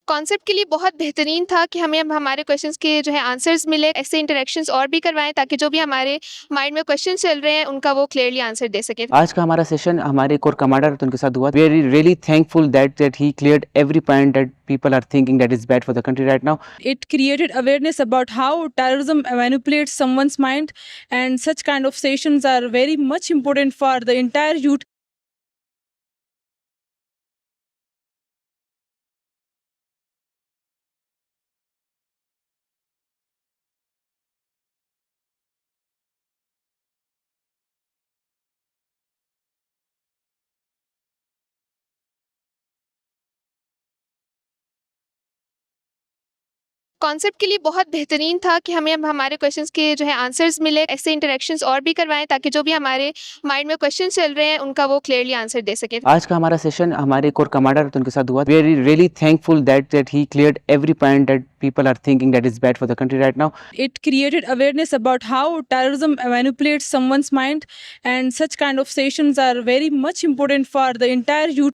Concept के लिए बहुत बेहतरीन था कि हमें अब हमारे क्वेश्चंस के जो है आंसर्स मिले। ऐसे इंटरेक्शंस और भी करवाएँ ताकि जो भी हमारे माइंड में क्वेश्चंस चल रहे हैं उनका वो क्लियरली आंसर दे सकें। आज का हमारा सेशन हमारे कोर कमांडर उनके साथ हुआ। We are really thankful that he cleared every point that people are thinking that is bad for the country right now. It created awareness about how terrorism manipulates someone's mind, and such kind of sessions are very much important for the entire youth. Concept के लिए बहुत बेहतरीन था कि हमें अब हमारे questions के जो है आंसर्स मिले। ऐसे इंटरेक्शंस और भी करवाएँ ताकि जो भी हमारे माइंड में क्वेश्चंस चल रहे हैं उनका वो क्लियरली आंसर दे सकें। आज का हमारा सेशन हमारे कोर कमांडर उनके साथ हुआ। We are really thankful that he cleared every point that people are thinking that is bad for the country right now. It created awareness about how terrorism manipulates someone's mind, and such kind of sessions are very much important for the entire youth.